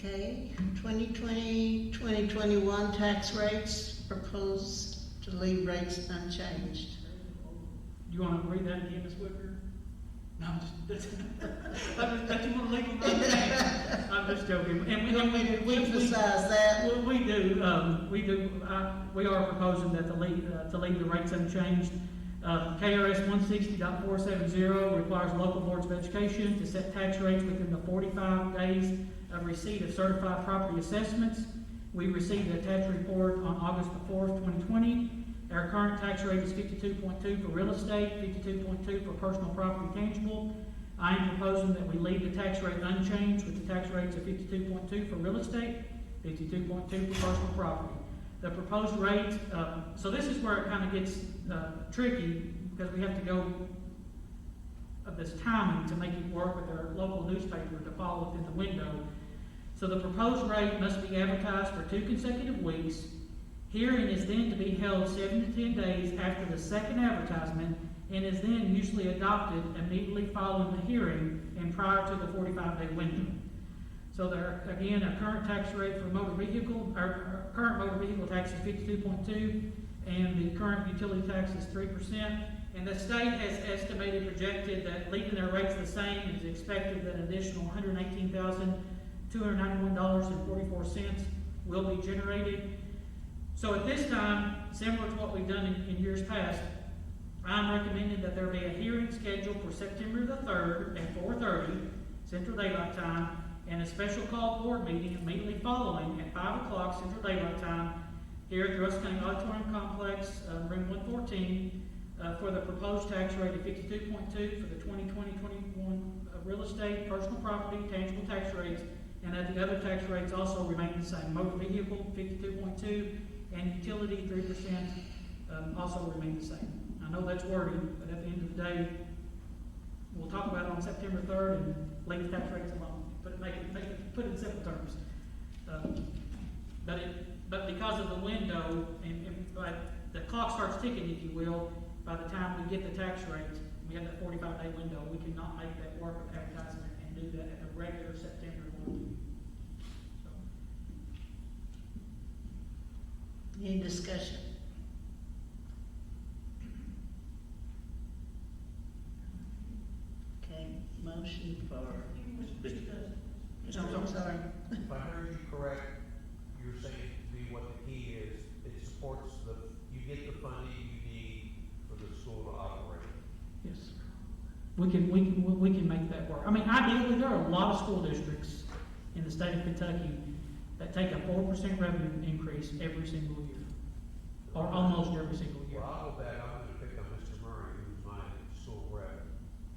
Okay, 2020, 2021 tax rates proposed to leave rates unchanged. Do you want to read that again, Ms. Whitaker? No, I'm just, that's you want to leave them unchanged. I'm just joking. And You want me to emphasize that? Well, we do. We are proposing that to leave the rates unchanged. KRS 160.470 requires local boards of education to set tax rates within the 45 days of receipt of certified property assessments. We received a tax report on August the 4th, 2020. Our current tax rate is 52.2 for real estate, 52.2 for personal property tangible. I am proposing that we leave the tax rate unchanged with the tax rates of 52.2 for real estate, 52.2 for personal property. The proposed rate, so this is where it kind of gets tricky, because we have to go of this timing to make it work with our local newspaper to fall within the window. So the proposed rate must be advertised for 2 consecutive weeks. Hearing is then to be held 7 to 10 days after the second advertisement, and is then usually adopted immediately following the hearing and prior to the 45-day window. So there, again, our current tax rate for motor vehicle, our current motor vehicle tax is 52.2, and the current utility tax is 3%. And the state has estimated, projected that leaving their rates the same is expected that an additional $118,291.44 will be generated. So at this time, similar to what we've done in years past, I'm recommending that there be a hearing scheduled for September the 3rd at 4:30 Central Daylight Time, and a special call board meeting immediately following at 5 o'clock Central Daylight Time here at the Russell County Auditorium Complex, room 114, for the proposed tax rate of 52.2 for the 2020-21 real estate, personal property, tangible tax rates, and that the other tax rates also remain the same. Motor vehicle 52.2 and utility 3% also remain the same. I know that's wordy, but at the end of the day, we'll talk about it on September 3rd and leave tax rates alone. Put it in simple terms. But because of the window, and the clock starts ticking, if you will, by the time we get the tax rate, we have that 45-day window. We cannot make that work with advertisement and do that at the regular September one. Any discussion? Okay, motion for. I'm sorry. If I heard you correct, you're saying to be what the key is, it supports you get the funding you need for the school to operate. Yes. We can make that work. I mean, ideally, there are a lot of school districts in the state of Kentucky that take a 4% revenue increase every single year, or almost every single year. Well, I'll go back. I'm going to pick on Mr. Murray, who's my school rep.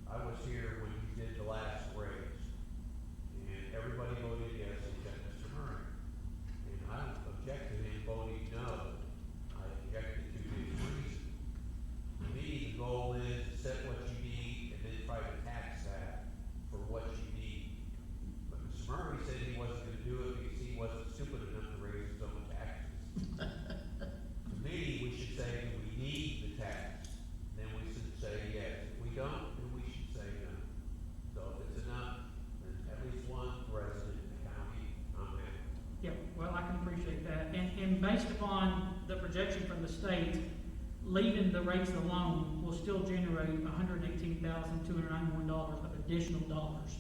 I was here when he did the last raise, and everybody voted yes except Mr. Murray. And I objected to him voting no. I objected to his reason. To me, the goal is to set what you need and then try to tax that for what you need. But Mr. Murray said he wasn't going to do it because he wasn't stupid enough to raise his own taxes. To me, we should say we need the tax. Then we should say yes. If we don't, then we should say no. So if it's enough, then at least one resident in the county, I'm happy. Yeah, well, I can appreciate that. And based upon the projection from the state, leaving the rates alone will still generate $118,291 of additional dollars.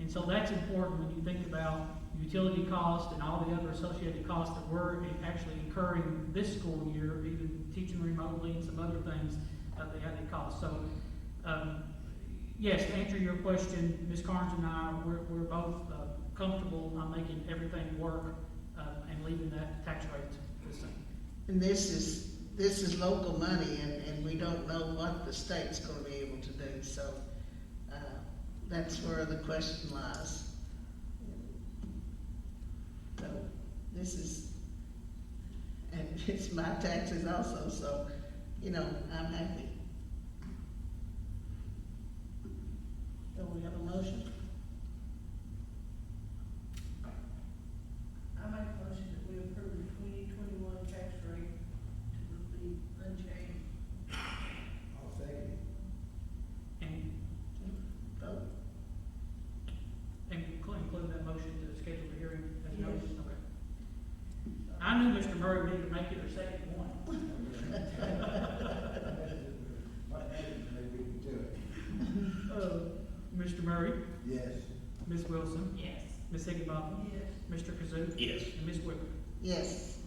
And so that's important when you think about utility costs and all the other associated costs that we're actually incurring this school year, even teaching remotely and some other things, they have the cost. So, yes, to answer your question, Ms. Carnes and I, we're both comfortable on making everything work and leaving that tax rate the same. And this is local money, and we don't know what the state's going to be able to do. So that's where the question lies. So this is, and it's my taxes also. So, I'm happy. So we have a motion. I make a motion that we approve the 2021 tax rate to be unchanged. I'll second it. And Vote. include that motion to schedule a hearing as Murray, Yes. Ms. Wilson, Yes. Ms. Higginbotham, Yes. Mr. Kazook, Yes. and Ms. Whipper. Yes.